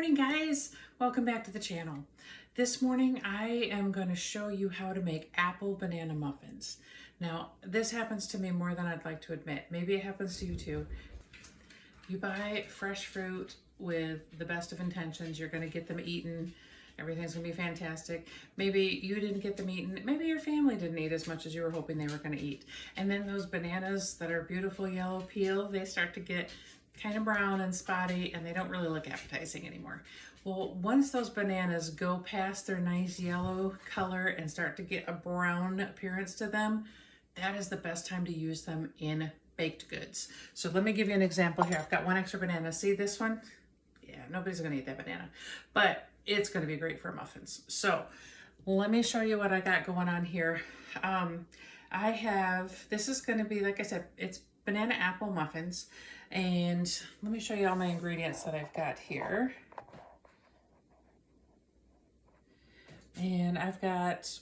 morning, guys. Welcome back to the channel. This morning I am going to show you how to make apple banana muffins. Now, this happens to me more than I'd like to admit. Maybe it happens to you too. You buy fresh fruit with the best of intentions. You're going to get them eaten. Everything's going to be fantastic. Maybe you didn't get them eaten. Maybe your family didn't eat as much as you were hoping they were going to eat. And then those bananas that are beautiful yellow peel, they start to get kind of brown and spotty and they don't really look appetizing anymore. Well, once those bananas go past their nice yellow color and start to get a brown appearance to them, that is the best time to use them in baked goods. So let me give you an example here. I've got one extra banana. See this one? Yeah, nobody's gonna eat that banana, but it's gonna be great for muffins. So let me show you what I got going on here. This is gonna be, like I said, it's banana apple muffins. And let me show you all my ingredients that I've got here. And let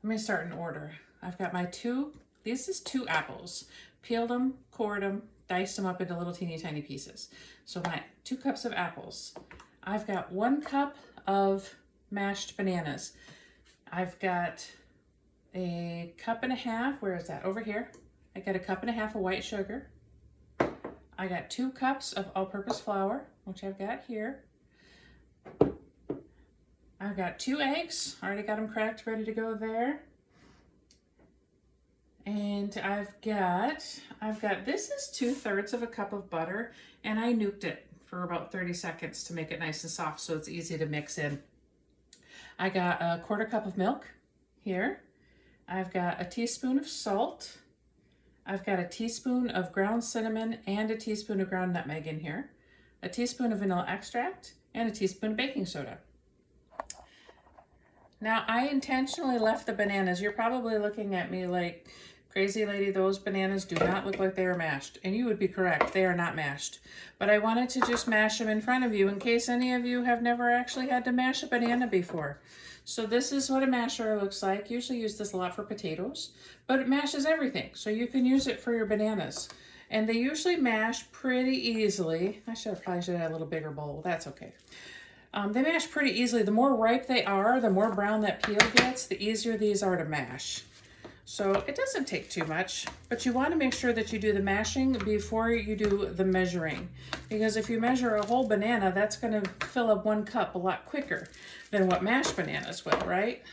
me start in order. I've got my this is 2 apples. Peeled them, cored them, diced them up into little teeny tiny pieces. So my 2 cups of apples. I've got 1 cup of mashed bananas. I've got a cup and a half, where is that? Over here. I got a cup and a half of white sugar. I got 2 cups of all-purpose flour, which I've got here. I've got 2 eggs, already got them cracked, ready to go there. And I've got, this is 2/3 of a cup of butter, and I nuked it for about 30 seconds to make it nice and soft so it's easy to mix in. I got a 1/4 cup of milk here. I've got a teaspoon of salt. I've got a teaspoon of ground cinnamon and a teaspoon of ground nutmeg in here, a teaspoon of vanilla extract, and a teaspoon of baking soda. Now, I intentionally left the bananas. You're probably looking at me like, crazy lady, those bananas do not look like they were mashed. And you would be correct, they are not mashed. But I wanted to just mash them in front of you in case any of you have never actually had to mash a banana before. So this is what a masher looks like. Usually use this a lot for potatoes, but it mashes everything. So you can use it for your bananas. And they usually mash pretty easily. I probably should have a little bigger bowl. That's okay. They mash pretty easily. The more ripe they are, the more brown that peel gets, the easier these are to mash. So it doesn't take too much, but you want to make sure that you do the mashing before you do the measuring. Because if you measure a whole banana, that's going to fill up 1 cup a lot quicker than what mashed bananas will, right?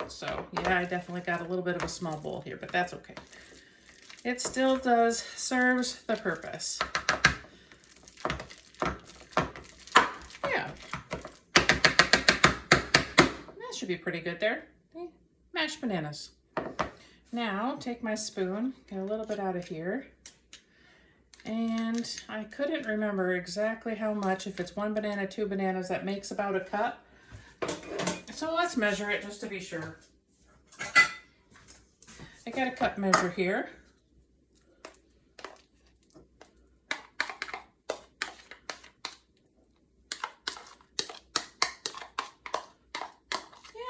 So yeah, I definitely got a little bit of a small bowl here, but that's okay. It still serves the purpose. Yeah. That should be pretty good there. Okay. Mashed bananas. Now, take my spoon, get a little bit out of here, and I couldn't remember exactly how much, if it's 1 banana, 2 bananas, that makes about a cup. So let's measure it just to be sure. I got a cup measure here.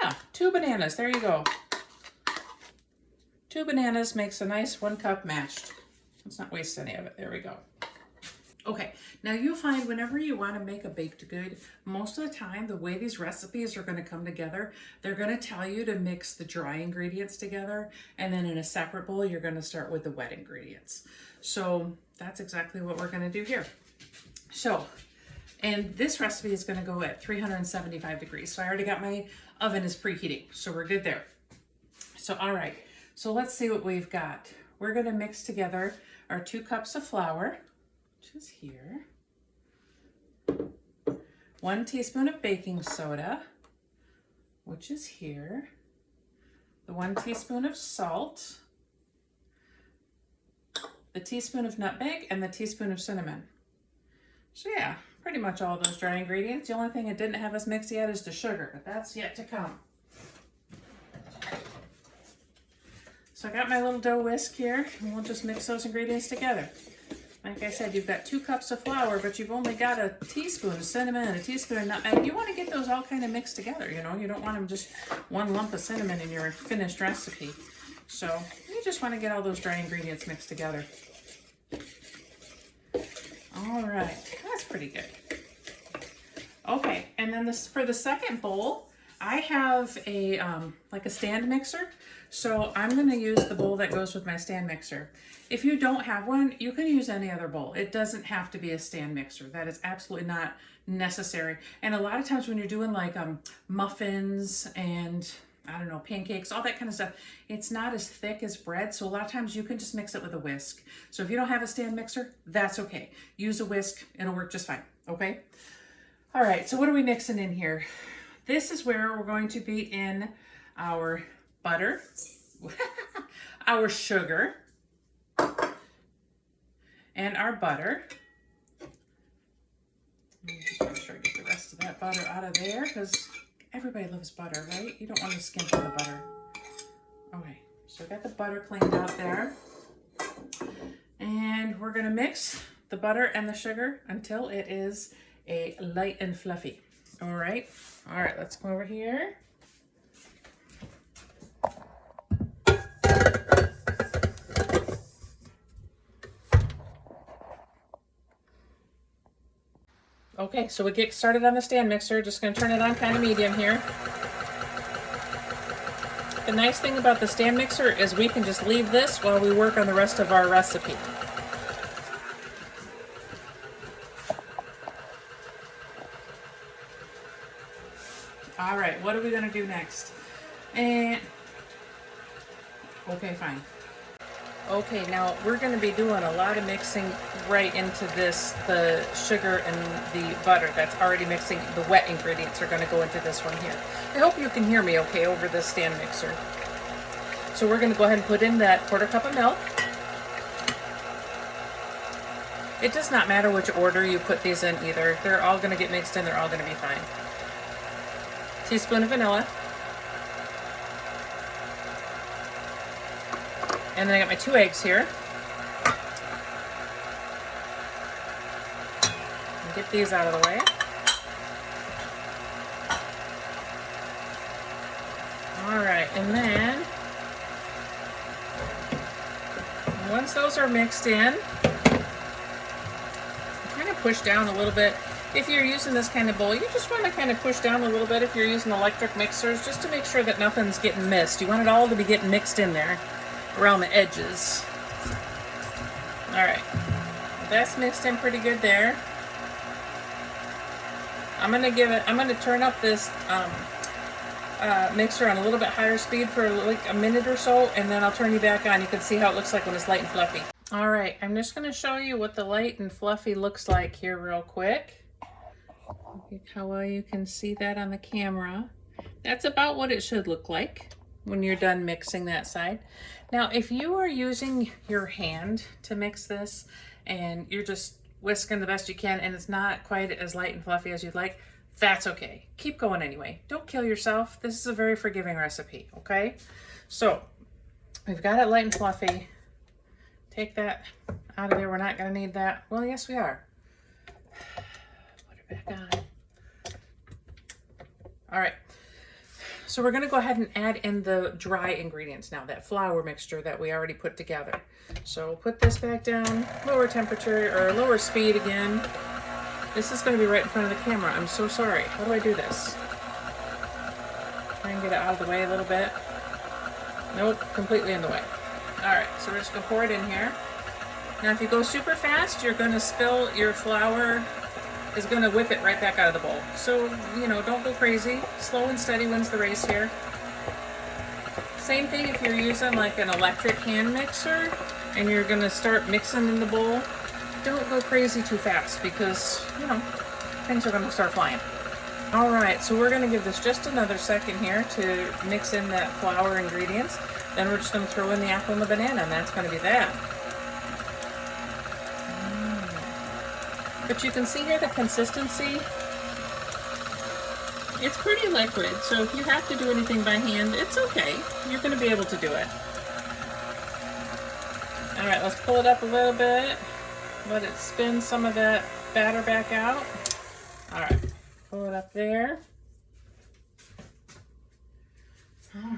Yeah, 2 bananas, there you go. 2 bananas makes a nice 1 cup mashed. Let's not waste any of it. There we go. Okay, now you'll find whenever you want to make a baked good, most of the time, the way these recipes are going to come together, they're going to tell you to mix the dry ingredients together, and then in a separate bowl, you're going to start with the wet ingredients. So that's exactly what we're going to do here. So, and this recipe is going to go at 375 degrees. So I already got my oven is preheating, so we're good there. So, all right. So let's see what we've got. We're going to mix together our 2 cups of flour, which is here, 1 teaspoon of baking soda, which is here, the 1 teaspoon of salt, the teaspoon of nutmeg, and the teaspoon of cinnamon. So yeah, pretty much all those dry ingredients. The only thing it didn't have us mix yet is the sugar, but that's yet to come. So I got my little dough whisk here, and we'll just mix those ingredients together. Like I said, you've got 2 cups of flour, but you've only got a teaspoon of cinnamon and a teaspoon of nutmeg. You want to get those all kind of mixed together, you know. You don't want them just 1 lump of cinnamon in your finished recipe. So you just want to get all those dry ingredients mixed together. All right, that's pretty good. Okay, and then this for the second bowl, I have a like a stand mixer. So I'm gonna use the bowl that goes with my stand mixer. If you don't have one, you can use any other bowl. It doesn't have to be a stand mixer. That is absolutely not necessary. And a lot of times when you're doing like muffins and I don't know, pancakes, all that kind of stuff, it's not as thick as bread. So a lot of times you can just mix it with a whisk. So if you don't have a stand mixer, that's okay. Use a whisk, it'll work just fine, okay? All right, so what are we mixing in here? This is where we're going to be in our butter, our sugar, and our butter. Let me just make sure I get the rest of that butter out of there because everybody loves butter, right? You don't want to skimp on the butter. Okay, so I got the butter cleaned out there. And we're gonna mix the butter and the sugar until it is a light and fluffy. All right, let's go over here. Okay, so we get started on the stand mixer. Just gonna turn it on kind of medium here. The nice thing about the stand mixer is we can just leave this while we work on the rest of our recipe. All right, what are we gonna do next? And, okay, fine. Okay, now we're gonna be doing a lot of mixing right into this, the sugar and the butter that's already mixing. The wet ingredients are gonna go into this one here. I hope you can hear me okay over this stand mixer. So we're gonna go ahead and put in that 1/4 cup of milk. It does not matter which order you put these in either. They're all gonna get mixed in, they're all gonna be fine. Teaspoon of vanilla. And then I got my 2 eggs here. Get these out of the way. All right, and then once those are mixed in, kind of push down a little bit. If you're using this kind of bowl, you just want to kind of push down a little bit if you're using electric mixers, just to make sure that nothing's getting missed. You want it all to be getting mixed in there around the edges. All right, that's mixed in pretty good there. I'm gonna turn up this mixer on a little bit higher speed for like a minute or so, and then I'll turn you back on. You can see how it looks like when it's light and fluffy. All right, I'm just gonna show you what the light and fluffy looks like here real quick. Look how well you can see that on the camera. That's about what it should look like when you're done mixing that side. Now, if you are using your hand to mix this and you're just whisking the best you can and it's not quite as light and fluffy as you'd like, that's okay. Keep going anyway. Don't kill yourself. This is a very forgiving recipe, okay? So, we've got it light and fluffy. Take that out of there. We're not gonna need that. Well, yes, we are. Put it back on. All right. So we're gonna go ahead and add in the dry ingredients now, that flour mixture that we already put together. So put this back down, lower temperature or lower speed again. This is gonna be right in front of the camera. I'm so sorry. How do I do this? Try and get it out of the way a little bit. Nope, completely in the way. All right, so we're just gonna pour it in here. Now if you go super fast, you're gonna spill your flour, is gonna whip it right back out of the bowl. So, you know, don't go crazy. Slow and steady wins the race here. Same thing if you're using like an electric hand mixer and you're gonna start mixing in the bowl. Don't go crazy too fast because, you know, things are gonna start flying. All right, so we're gonna give this just another second here to mix in that flour ingredients. Then we're just gonna throw in the apple and the banana, and that's gonna be that. But you can see here the consistency. It's pretty liquid, so if you have to do anything by hand, it's okay. You're gonna be able to do it. All right, let's pull it up a little bit. Let it spin some of that batter back out. All right, pull it up there. All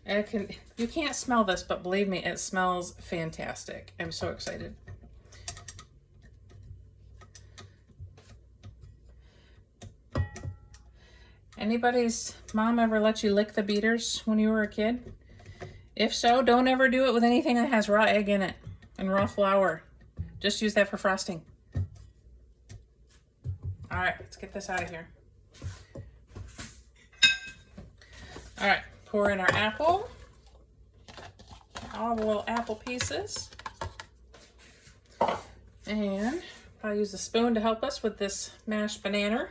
right. You can't smell this, but believe me, it smells fantastic. I'm so excited. Anybody's mom ever let you lick the beaters when you were a kid? If so, don't ever do it with anything that has raw egg in it and raw flour. Just use that for frosting. All right, let's get this out of here. All right, pour in our apple. All the little apple pieces. And I'll use the spoon to help us with this mashed banana.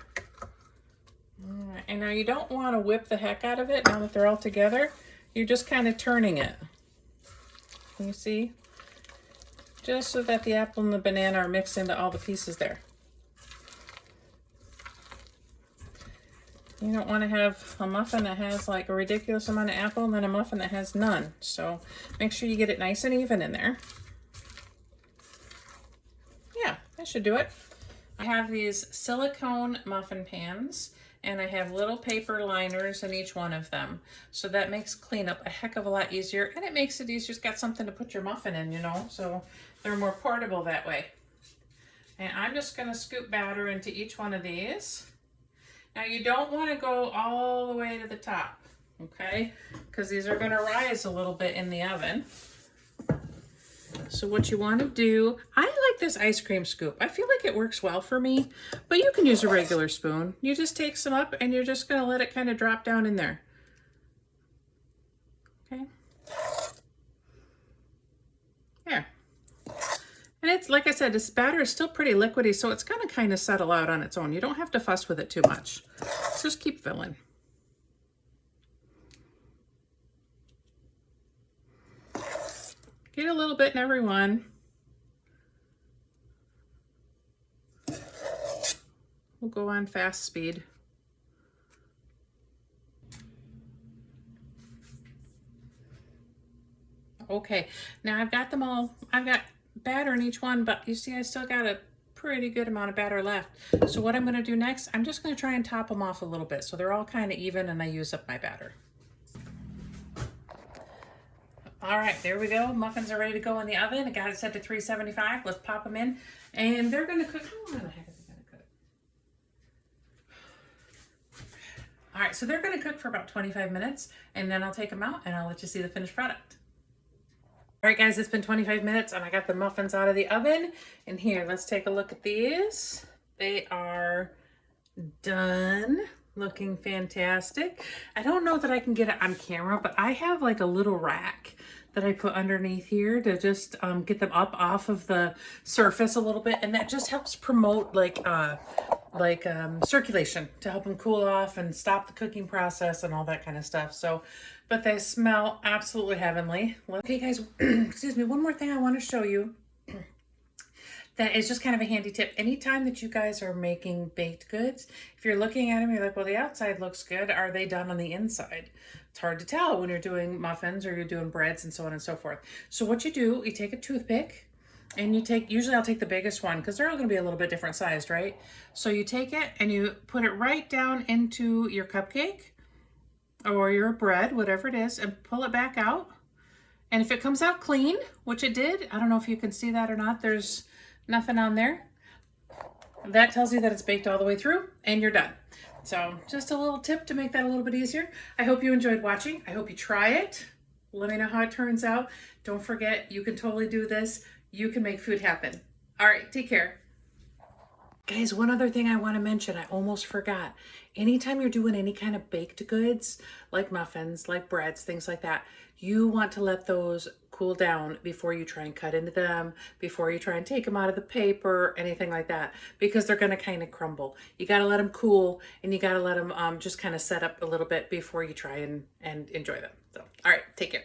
All right, and now you don't want to whip the heck out of it now that they're all together. You're just kind of turning it. Can you see? Just so that the apple and the banana are mixed into all the pieces there. You don't want to have a muffin that has like a ridiculous amount of apple and then a muffin that has none. So make sure you get it nice and even in there. Yeah, that should do it. I have these silicone muffin pans and I have little paper liners in each one of them. So that makes cleanup a heck of a lot easier, and it makes it easier. It's got something to put your muffin in, you know, so they're more portable that way. And I'm just gonna scoop batter into each one of these. Now you don't want to go all the way to the top, okay? Because these are gonna rise a little bit in the oven. So what you want to do, I like this ice cream scoop. I feel like it works well for me, but you can use a regular spoon. You just take some up and you're just going to let it kind of drop down in there. Okay. There. And it's, like I said, this batter is still pretty liquidy, so it's going to kind of settle out on its own. You don't have to fuss with it too much. Just keep filling. Get a little bit in every one. We'll go on fast speed. Okay, now I've got them all, I've got batter in each one, but you see I still got a pretty good amount of batter left. So what I'm gonna do next, I'm just gonna try and top them off a little bit so they're all kind of even and I use up my batter. All right, there we go. Muffins are ready to go in the oven. I got it set to 375. Let's pop them in. And they're going to cook. How long the heck is it going to cook? All right, so they're going to cook for about 25 minutes. And then I'll take them out and I'll let you see the finished product. All right, guys, it's been 25 minutes and I got the muffins out of the oven. And here, let's take a look at these. They are done. Looking fantastic. I don't know that I can get it on camera, but I have like a little rack that I put underneath here to just get them up off of the surface a little bit, and that just helps promote like circulation to help them cool off and stop the cooking process and all that kind of stuff. So, but they smell absolutely heavenly. Okay, guys, excuse me. One more thing I want to show you. That is just kind of a handy tip. Anytime that you guys are making baked goods, if you're looking at them, you're like, well, the outside looks good. Are they done on the inside? It's hard to tell when you're doing muffins or you're doing breads and so on and so forth. So what you do, you take a toothpick and you take, usually I'll take the biggest one because they're all going to be a little bit different sized, right? So you take it and you put it right down into your cupcake or your bread, whatever it is, and pull it back out. And if it comes out clean, which it did, I don't know if you can see that or not, there's nothing on there. That tells you that it's baked all the way through and you're done. So just a little tip to make that a little bit easier. I hope you enjoyed watching. I hope you try it. Let me know how it turns out. Don't forget, you can totally do this. You can make food happen. All right, take care. Guys, one other thing I want to mention, I almost forgot. Anytime you're doing any kind of baked goods, like muffins, like breads, things like that, you want to let those cool down before you try and cut into them, before you try and take them out of the paper, anything like that, because they're going to kind of crumble. You got to let them cool and you got to let them just kind of set up a little bit before you try and enjoy them. So, all right, take care.